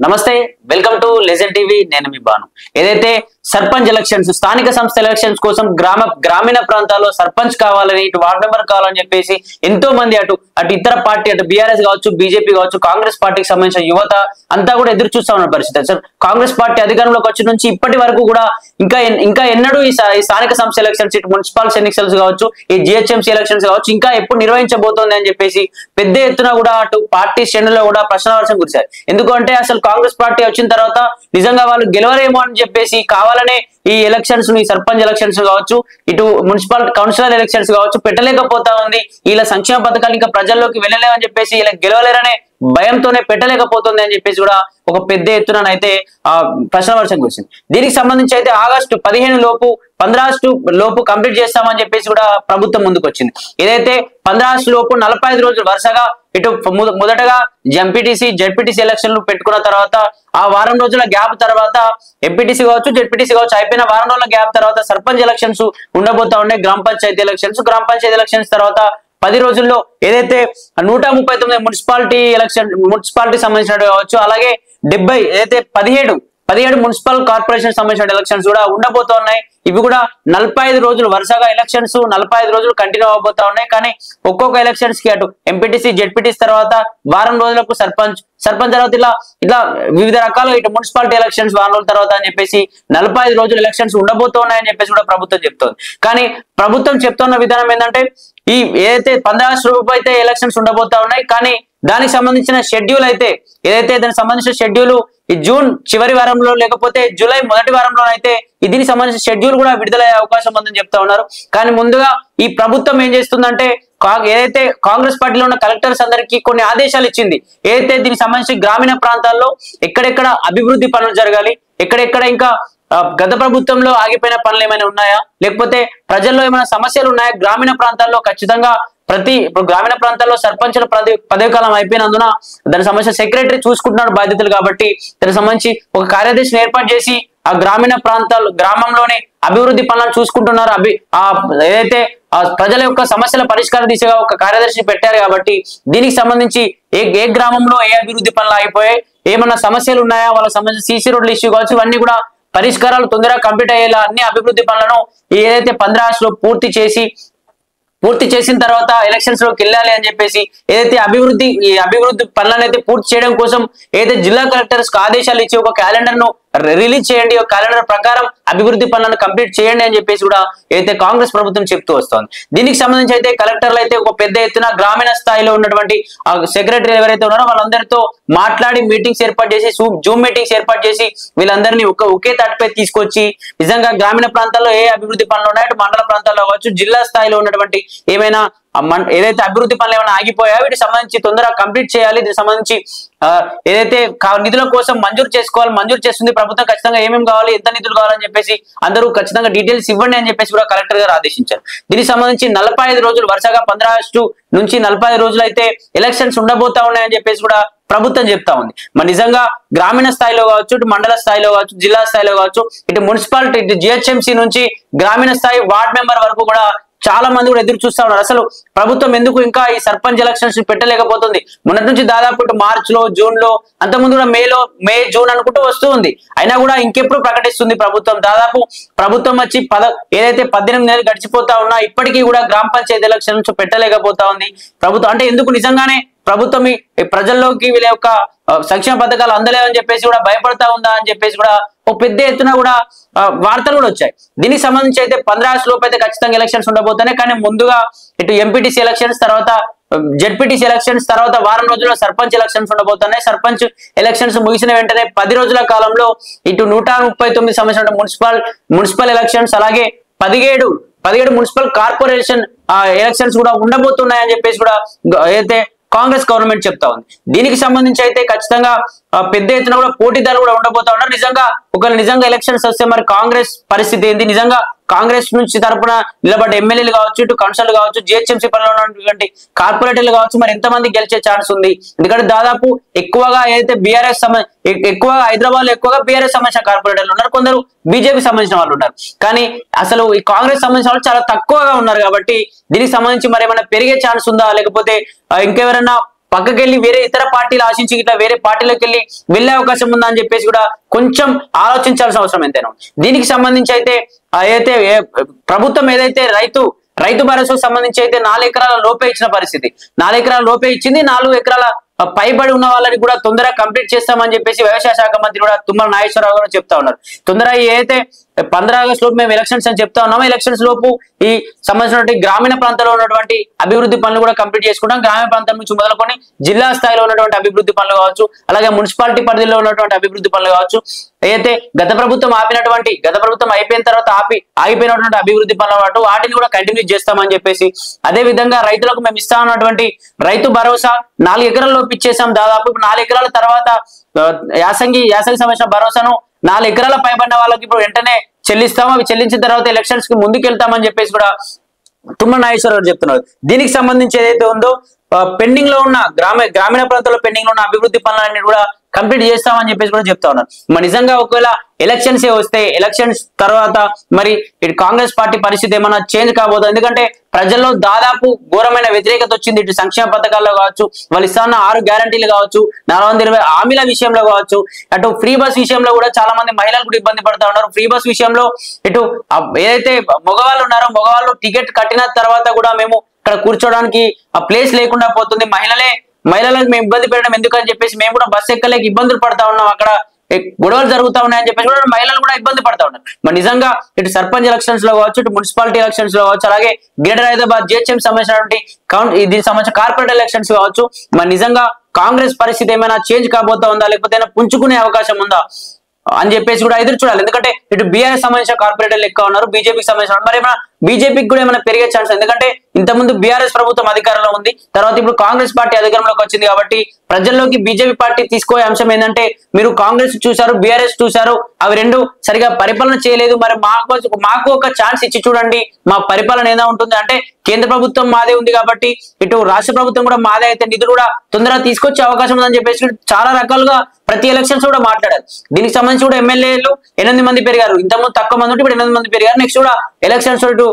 నమస్తే, welcome to legend TV. నేను మీ బాను. ఏదైతే సర్పంచ్ ఎలక్షన్స్, స్థానిక సంస్థ ఎలక్షన్స్ కోసం గ్రామీణ ప్రాంతాల్లో సర్పంచ్ కావాలని, ఇటు వార్డు మెంబర్ కావాలని చెప్పేసి ఎంతో మంది అటు ఇతర పార్టీ, అటు బీఆర్ఎస్ కావచ్చు, బీజేపీ కావచ్చు, కాంగ్రెస్ పార్టీకి సంబంధించిన యువత అంతా కూడా ఎదురు చూస్తా ఉన్న పరిస్థితి. సార్, కాంగ్రెస్ పార్టీ అధికారంలోకి వచ్చి నుంచి ఇప్పటి వరకు కూడా ఇంకా ఎన్నడూ ఈ స్థానిక సంస్థ ఎలక్షన్స్, ఇటు మున్సిపల్ ఎన్నికలు కావచ్చు, ఈ జిహెచ్ఎంసీ ఎలక్షన్స్ కావచ్చు, ఇంకా ఎప్పుడు నిర్వహించబోతోంది అని చెప్పేసి పెద్ద ఎత్తున కూడా అటు పార్టీ శ్రేణుల్లో కూడా ప్రశ్నవర్షం కురిశారు. ఎందుకంటే అసలు కాంగ్రెస్ పార్టీ వచ్చిన తర్వాత నిజంగా వాళ్ళు గెలవరేమో అని చెప్పేసి కావాలనే ఈ ఎలక్షన్స్, ఈ సర్పంచ్ ఎలక్షన్స్ కావచ్చు, ఇటు మున్సిపల్ కౌన్సిలర్ ఎలక్షన్స్ కావచ్చు పెట్టలేకపోతా ఉంది. ఇలా సంక్షేమ పథకాలు ఇంకా ప్రజల్లోకి వెళ్ళలేమని చెప్పేసి, ఇలా గెలవలేరనే భయంతోనే పెట్టలేకపోతుంది అని చెప్పేసి కూడా ఒక పెద్ద ఎత్తున అయితే ప్రశ్నవర్షం కురిసింది. దీనికి సంబంధించి అయితే ఆగస్టు 15 లోపు 15 లోపు కంప్లీట్ చేస్తామని చెప్పేసి కూడా ప్రభుత్వం ముందుకు వచ్చింది. ఏదైతే 15 లోపు 45 రోజులు వరుసగా ఇటు మొదటగా ఎంపీటీసీ, జెడ్పీటీసీ ఎలక్షన్లు పెట్టుకున్న తర్వాత ఆ వారం రోజుల గ్యాప్ తర్వాత ఎంపీటీసీ కావచ్చు, జెడ్పీటీసీ కావచ్చు అయిపోయిన వారం రోజుల గ్యాప్ తర్వాత సర్పంచ్ ఎలక్షన్స్ ఉండబోతా ఉన్నాయి. గ్రామ పంచాయతీ ఎలక్షన్స్ తర్వాత 10 రోజుల్లో ఏదైతే 139 మున్సిపాలిటీ సంబంధించిన కావచ్చు, అలాగే 70 ఏదైతే 17 మున్సిపల్ కార్పొరేషన్ సంబంధించిన ఎలక్షన్స్ కూడా ఉండబోతా ఉన్నాయి. ఇవి కూడా 45 రోజులు వరుసగా ఎలక్షన్స్ 45 రోజులు కంటిన్యూ అవబోతా ఉన్నాయి. కానీ ఒక్కొక్క ఎలక్షన్స్ కి అటు ఎంపీటీసీ, జెడ్పీటీసీ తర్వాత వారం రోజులకు సర్పంచ్ తర్వాత ఇలా వివిధ రకాల ఇటు మున్సిపాలిటీ ఎలక్షన్స్ వారం రోజుల తర్వాత అని చెప్పేసి 45 రోజులు ఎలక్షన్స్ ఉండబోతూ ఉన్నాయని చెప్పేసి కూడా ప్రభుత్వం చెప్తోంది. కానీ ప్రభుత్వం చెప్తున్న విధానం ఏంటంటే ఈ ఏదైతే 15 లోపు అయితే ఎలక్షన్స్ ఉండబోతా ఉన్నాయి. కానీ దానికి సంబంధించిన షెడ్యూల్ అయితే దానికి సంబంధించిన షెడ్యూల్ ఈ జూన్ చివరి వారంలో లేకపోతే జూలై మొదటి వారంలో అయితే దీనికి సంబంధించిన షెడ్యూల్ కూడా విడుదలయ్యే అవకాశం ఉందని చెప్తా ఉన్నారు. కానీ ముందుగా ఈ ప్రభుత్వం ఏం చేస్తుందంటే ఏదైతే కాంగ్రెస్ పార్టీలో ఉన్న కలెక్టర్స్ అందరికీ కొన్ని ఆదేశాలు ఇచ్చింది. ఏదైతే దీనికి సంబంధించి గ్రామీణ ప్రాంతాల్లో ఎక్కడెక్కడ అభివృద్ధి పనులు జరగాలి, ఎక్కడెక్కడ ఇంకా గత ప్రభుత్వంలో ఆగిపోయిన పనులు ఏమైనా ఉన్నాయా, లేకపోతే ప్రజల్లో ఏమైనా సమస్యలు ఉన్నాయా, గ్రామీణ ప్రాంతాల్లో ఖచ్చితంగా గ్రామీణ ప్రాంతాల్లో సర్పంచుల పదవి కాలం అయిపోయినందున దానికి సంబంధించిన సెక్రటరీ చూసుకుంటున్నాడు బాధ్యతలు. కాబట్టి దానికి సంబంధించి ఒక కార్యదర్శిని ఏర్పాటు చేసి ఆ గ్రామంలోనే అభివృద్ధి పనులను చూసుకుంటున్నారు. ఏదైతే ప్రజల యొక్క సమస్యల పరిష్కార దిశగా ఒక కార్యదర్శిని పెట్టారు. కాబట్టి దీనికి సంబంధించి ఏ గ్రామంలో ఏ అభివృద్ధి పనులు అయిపోయాయి, ఏమన్నా సమస్యలు ఉన్నాయా, వాళ్ళకి సంబంధించి సీసీ రోడ్లు ఇష్యూ కావచ్చు, ఇవన్నీ కూడా పరిష్కారాలు తొందరగా కంప్లీట్ అయ్యేలా అన్ని అభివృద్ధి పనులను ఏదైతే 15 లో పూర్తి చేసిన తర్వాత ఎలక్షన్స్ లోకి వెళ్ళాలి అని చెప్పేసి ఏదైతే అభివృద్ధి పనులను అయితే పూర్తి చేయడం కోసం ఏదైతే జిల్లా కలెక్టర్స్ ఆదేశాలు ఇచ్చి ఒక క్యాలెండర్ ను రిలీజ్ చేయండి, ఒక క్యాలెండర్ ప్రకారం అభివృద్ధి పనులను కంప్లీట్ చేయండి అని చెప్పేసి కూడా ఏదైతే కాంగ్రెస్ ప్రభుత్వం చెప్తూ వస్తోంది. దీనికి సంబంధించి అయితే కలెక్టర్లు అయితే ఒక పెద్ద ఎత్తున గ్రామీణ స్థాయిలో ఉన్నటువంటి సెక్రటరీ ఎవరైతే ఉన్నారో వాళ్ళందరితో మాట్లాడి మీటింగ్స్ ఏర్పాటు చేసి, జూమ్ మీటింగ్స్ ఏర్పాటు చేసి వీళ్ళందరినీ ఒకే తాటిపై తీసుకొచ్చి నిజంగా గ్రామీణ ప్రాంతాల్లో ఏ అభివృద్ధి పనులు ఉన్నాయో మండల ప్రాంతాల్లో కావచ్చు, జిల్లా స్థాయిలో ఉన్నటువంటి ఏమైనా ఏదైతే అభివృద్ధి పనులు ఏమైనా ఆగిపోయాయో వీటికి సంబంధించి తొందరగా కంప్లీట్ చేయాలి. దీనికి సంబంధించి ఏదైతే నిధుల కోసం మంజూరు చేస్తుంది ప్రభుత్వం, ఖచ్చితంగా ఏమేమి కావాలి, ఎంత నిధులు కావాలని చెప్పేసి అందరూ ఖచ్చితంగా డీటెయిల్స్ ఇవ్వండి అని చెప్పేసి కూడా కలెక్టర్ గారు ఆదేశించారు. దీనికి సంబంధించి 45 రోజులు వరుసగా 15 నుంచి 45 రోజులు అయితే ఎలక్షన్స్ ఉండబోతా ఉన్నాయని చెప్పేసి కూడా ప్రభుత్వం చెప్తా ఉంది. మరి నిజంగా గ్రామీణ స్థాయిలో కావచ్చు, ఇటు మండల స్థాయిలో కావచ్చు, జిల్లా స్థాయిలో కావచ్చు, ఇటు మున్సిపాలిటీ, ఇటు జిహెచ్ఎంసీ నుంచి గ్రామీణ స్థాయి వార్డ్ మెంబర్ వరకు కూడా చాలా మంది కూడా ఎదురు చూస్తా ఉన్నారు. అసలు ప్రభుత్వం ఎందుకు ఇంకా ఈ సర్పంచ్ ఎలక్షన్స్ పెట్టలేకపోతుంది? మొన్నటి నుంచి దాదాపు ఇటు మార్చ్ లో, జూన్ లో, అంతకుముందు కూడా మే జూన్ అనుకుంటూ వస్తూ ఉంది. అయినా కూడా ఇంకెప్పుడు ప్రకటిస్తుంది ప్రభుత్వం? దాదాపు ప్రభుత్వం వచ్చి ఏదైతే 18 నెలలు గడిచిపోతా ఉన్నా ఇప్పటికీ కూడా గ్రామ పంచాయతీ ఎలక్షన్స్ పెట్టలేకపోతా ఉంది ప్రభుత్వం. అంటే ఎందుకు నిజంగానే ప్రభుత్వం ఈ ప్రజల్లోకి వీళ్ళ యొక్క సంక్షేమ పథకాలు అందలేవని చెప్పేసి కూడా భయపడతా ఉందా అని చెప్పేసి కూడా ఒక పెద్ద ఎత్తున కూడా వార్తలు కూడా వచ్చాయి. దీనికి సంబంధించి అయితే 15 లోపు అయితే ఖచ్చితంగా ఎలక్షన్స్ ఉండబోతున్నాయి. కానీ ముందుగా ఇటు ఎంపీటీసీ ఎలక్షన్స్ తర్వాత జెడ్పీటీసీ ఎలక్షన్స్ తర్వాత వారం రోజుల్లో సర్పంచ్ ఎలక్షన్స్ ఉండబోతున్నాయి. సర్పంచ్ ఎలక్షన్స్ ముగిసిన వెంటనే 10 రోజుల కాలంలో ఇటు 139 సంవత్సరాల మున్సిపల్ ఎలక్షన్స్, అలాగే 17 మున్సిపల్ కార్పొరేషన్ ఎలక్షన్స్ కూడా ఉండబోతున్నాయని చెప్పేసి కూడా అయితే కాంగ్రెస్ గవర్నమెంట్ చెప్తా ఉంది. దీనికి సంబంధించి అయితే ఖచ్చితంగా పెద్ద ఎత్తున కూడా పోటీదారులు కూడా ఉండబోతా ఉన్నారు. నిజంగా ఎలక్షన్స్ వస్తే మరి కాంగ్రెస్ పరిస్థితి ఏంటి? నిజంగా కాంగ్రెస్ నుంచి తరపున నిలబడ్డ ఎమ్మెల్యేలు కావచ్చు, ఇటు కౌన్సిలర్లు కావచ్చు, జిహెచ్ఎంసీ పరిధిలో ఉన్నటువంటి కార్పొరేటర్లు కావచ్చు, మరి ఎంతమంది గెలిచే ఛాన్స్ ఉంది? ఎందుకంటే దాదాపు ఎక్కువగా ఏదైతే బీఆర్ఎస్ ఎక్కువగా హైదరాబాద్ లో ఎక్కువగా బీఆర్ఎస్ సంబంధించిన కార్పొరేటర్లు ఉన్నారు, కొందరు బీజేపీ సంబంధించిన వాళ్ళు ఉన్నారు. కానీ అసలు ఈ కాంగ్రెస్ సంబంధించిన వాళ్ళు చాలా తక్కువగా ఉన్నారు. కాబట్టి దీనికి సంబంధించి మరి ఏమైనా పెరిగే ఛాన్స్ ఉందా, లేకపోతే ఇంకెవరైనా పక్కకెళ్ళి వేరే ఇతర పార్టీలు ఆశించి ఇట్లా వేరే పార్టీలోకి వెళ్ళే అవకాశం ఉందా అని చెప్పేసి కూడా కొంచెం ఆలోచించాల్సిన అవసరం ఎంతైనా ఉంది. దీనికి సంబంధించి అయితే ఏదైతే ప్రభుత్వం ఏదైతే రైతు భరోసాకు సంబంధించి అయితే 4 ఎకరాల లోపే ఇచ్చిన పరిస్థితి, 4 ఎకరాల లోపే ఇచ్చింది. 4 ఎకరాల పైబడి ఉన్న వాళ్ళని కూడా తొందరగా కంప్లీట్ చేస్తామని చెప్పేసి వ్యవసాయ శాఖ మంత్రి కూడా తుమ్మల నాగేశ్వరరావు కూడా చెప్తా ఉన్నారు. తొందరగా ఏదైతే 15 ఆగస్టు లోపు మేము ఎలక్షన్స్ అని చెప్తా ఉన్నామో, ఎలక్షన్స్ లోపు ఈ సంబంధించినటువంటి గ్రామీణ ప్రాంతాల్లో ఉన్నటువంటి అభివృద్ధి పనులు కూడా కంప్లీట్ చేసుకుంటాం. గ్రామీణ ప్రాంతం నుంచి మొదలుకొని జిల్లా స్థాయిలో ఉన్నటువంటి అభివృద్ధి పనులు కావచ్చు, అలాగే మున్సిపాలిటీ పరిధిలో ఉన్నటువంటి అభివృద్ధి పనులు కావచ్చు, ఏదైతే గత ప్రభుత్వం అయిపోయిన తర్వాత ఆగిపోయినటువంటి అభివృద్ధి పనులు వాటి వాటిని కూడా కంటిన్యూ చేస్తామని చెప్పేసి, అదే విధంగా రైతులకు మేము ఇస్తా ఉన్నటువంటి రైతు భరోసా 4 ఎకరాల లోపు ఇచ్చేసాం. దాదాపు 4 ఎకరాల తర్వాత యాసంగి సంబంధించిన భరోసాను 4 ఎకరాల పైబడిన వాళ్ళకి ఇప్పుడు వెంటనే చెల్లిస్తాము. అవి చెల్లించిన తర్వాత ఎలక్షన్స్ కి ముందుకు వెళ్తామని చెప్పేసి కూడా తుమ్మల నాగేశ్వరరావు చెప్తున్నారు. దీనికి సంబంధించి ఏదైతే ఉందో పెండింగ్ లో ఉన్న గ్రామీణ ప్రాంతాల్లో పెండింగ్ లో ఉన్న అభివృద్ధి పనులన్నీ కూడా కంప్లీట్ చేస్తామని చెప్పేసి కూడా చెప్తా ఉన్నారు. మరి నిజంగా ఒకవేళ ఎలక్షన్స్ వస్తే ఎలక్షన్స్ తర్వాత మరి ఇటు కాంగ్రెస్ పార్టీ పరిస్థితి ఏమైనా చేంజ్ కాబోతుంది. ఎందుకంటే ప్రజల్లో దాదాపు ఘోరమైన వ్యతిరేకత వచ్చింది. ఇటు సంక్షేమ పథకాల్లో కావచ్చు, వాళ్ళు ఇస్తున్న 6 గ్యారంటీలు కావచ్చు, 420 హామీల విషయంలో కావచ్చు, అటు ఫ్రీ బస్ విషయంలో కూడా చాలా మంది మహిళలు కూడా ఇబ్బంది పడతా ఉన్నారు. ఫ్రీ బస్ విషయంలో ఇటు ఏదైతే మగవాళ్ళు ఉన్నారో మగవాళ్ళు టికెట్ కట్టిన తర్వాత కూడా మేము ఇక్కడ కూర్చోడానికి ఆ ప్లేస్ లేకుండా పోతుంది. మహిళలకు మేము ఇబ్బంది పెట్టడం ఎందుకని చెప్పేసి మేము కూడా బస్సు ఎక్కలేక ఇబ్బందులు పడతా ఉన్నాం. అక్కడ గొడవలు జరుగుతా ఉన్నాయని చెప్పేసి కూడా మహిళలు కూడా ఇబ్బంది పడతా ఉన్నారు. మరి నిజంగా ఇటు సర్పంచ్ ఎలక్షన్స్ లో కావచ్చు, ఇటు మున్సిపాలిటీ ఎలక్షన్స్ లో కావచ్చు, అలాగే గ్రేటర్ హైదరాబాద్ జిహెచ్ఎం సంబంధించినటువంటి దీనికి సంబంధించిన కార్పొరేట్ ఎలక్షన్స్ కావచ్చు, మరి నిజంగా కాంగ్రెస్ పరిస్థితి ఏమైనా చేంజ్ కాబోతా ఉందా, లేకపోతే పుంజుకునే అవకాశం ఉందా అని చెప్పేసి కూడా ఎదురు చూడాలి. ఎందుకంటే ఇటు బీఆర్ఎస్ సంబంధించిన కార్పొరేటర్లు ఎక్కువ ఉన్నారు, బీజేపీకి సంబంధించిన మరి ఏమైనా బీజేపీకి కూడా ఏమైనా పెరిగే ఛాన్స్. ఎందుకంటే ఇంతకుముందు బీఆర్ఎస్ ప్రభుత్వం అధికారంలో ఉంది, తర్వాత ఇప్పుడు కాంగ్రెస్ పార్టీ అధికారంలోకి వచ్చింది. కాబట్టి ప్రజల్లోకి బీజేపీ పార్టీ తీసుకోే అంశం ఏంటంటే, మీరు కాంగ్రెస్ చూశారు, బీఆర్ఎస్ చూశారు, అవి రెండు సరిగా పరిపాలన చేయలేదు, మరి మాకు ఒక ఛాన్స్ ఇచ్చి చూడండి, మా పరిపాలన ఏదో ఉంటుంది అంటే కేంద్ర ప్రభుత్వం మాదే ఉంది కాబట్టి ఇటు రాష్ట్ర ప్రభుత్వం కూడా మాదే అయితే నిధులు కూడా తొందరగా తీసుకొచ్చే అవకాశం ఉందని చెప్పేసి చాలా రకాలుగా ప్రతి ఎలక్షన్స్ కూడా మాట్లాడారు. దీనికి సంబంధించి కూడా ఎమ్మెల్యేలు 8 మంది పెరిగారు, ఇంతకుముందు తక్కువ మంది ఉంటే ఇప్పుడు 8 మంది పెరిగారు. నెక్స్ట్ కూడా ఎలక్షన్స్ ఇటు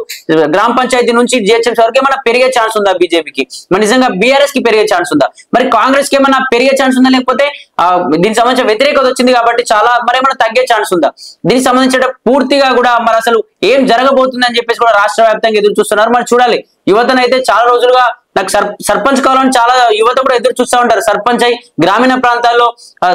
గ్రామ పంచాయతీ నుంచి జిహెచ్ఎంసీ వరకు ఏమైనా పెరిగే ఛాన్స్ ఉందా బీజేపీకి? మరి నిజంగా బీఆర్ఎస్ కి పెరిగే ఛాన్స్ ఉందా? మరి కాంగ్రెస్ కి ఏమైనా పెరిగే ఛాన్స్ ఉందా, లేకపోతే దీనికి సంబంధించిన వ్యతిరేకత వచ్చింది కాబట్టి చాలా మరి ఏమైనా తగ్గే ఛాన్స్ ఉందా? దీనికి సంబంధించిన పూర్తిగా కూడా మరి అసలు ఏం జరగబోతుంది అని చెప్పేసి కూడా రాష్ట్ర వ్యాప్తంగా ఎదురు చూస్తున్నారు. మరి చూడాలి. యువతనైతే చాలా రోజులుగా నాకు సర్పంచ్ కావాలని చాలా యువత కూడా ఎదురు చూస్తూ ఉంటారు. సర్పంచ్ అయి గ్రామీణ ప్రాంతాల్లో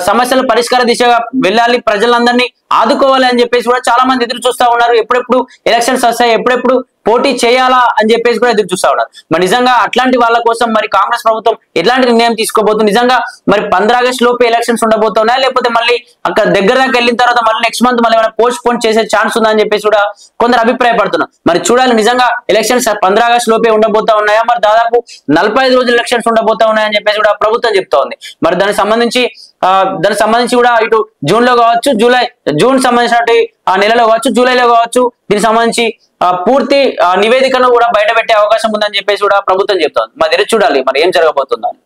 సమస్యల పరిష్కార దిశగా వెళ్ళాలి, ప్రజలందరినీ ఆదుకోవాలి అని చెప్పేసి కూడా చాలా మంది ఎదురు చూస్తూ ఉన్నారు. ఎప్పుడెప్పుడు ఎలక్షన్స్ వస్తాయి, ఎప్పుడెప్పుడు పోటీ చేయాలా అని చెప్పేసి కూడా ఎదురు చూస్తూ ఉన్నారు. మరి నిజంగా అట్లాంటి వాళ్ళ కోసం మరి కాంగ్రెస్ ప్రభుత్వం ఎట్లాంటి నిర్ణయం తీసుకోబోతుంది? నిజంగా మరి 15 ఆగస్టు లోపు ఎలక్షన్స్ ఉండబోతున్నాయా, లేకపోతే మళ్ళీ అక్కడ దగ్గర దాకా వెళ్ళిన తర్వాత మళ్ళీ నెక్స్ట్ మంత్ మళ్ళీ ఏమైనా పోస్ట్ పోన్ చేసే ఛాన్స్ ఉందా అని చెప్పేసి కూడా కొందరు అభిప్రాయపడుతున్నారు. మరి చూడాలి. నిజంగా ఎలక్షన్స్ 15 ఆగస్టు లోపే ఉండబోతా ఉన్నాయా, మరి దాదాపు 45 రోజులు ఎలక్షన్స్ ఉండబోతా ఉన్నాయని చెప్పేసి కూడా ప్రభుత్వం చెప్తా ఉంది. మరి దానికి సంబంధించి కూడా ఇటు జూన్ లో కావచ్చు, జూన్ సంబంధించినటువంటి ఆ నెలలో కావచ్చు, జూలైలో కావచ్చు, దీనికి సంబంధించి పూర్తి నివేదికను కూడా బయట పెట్టే అవకాశం ఉందని చెప్పేసి కూడా ప్రభుత్వం చెప్తోంది. మరి చూడాలి మరి ఏం జరగబోతుందని.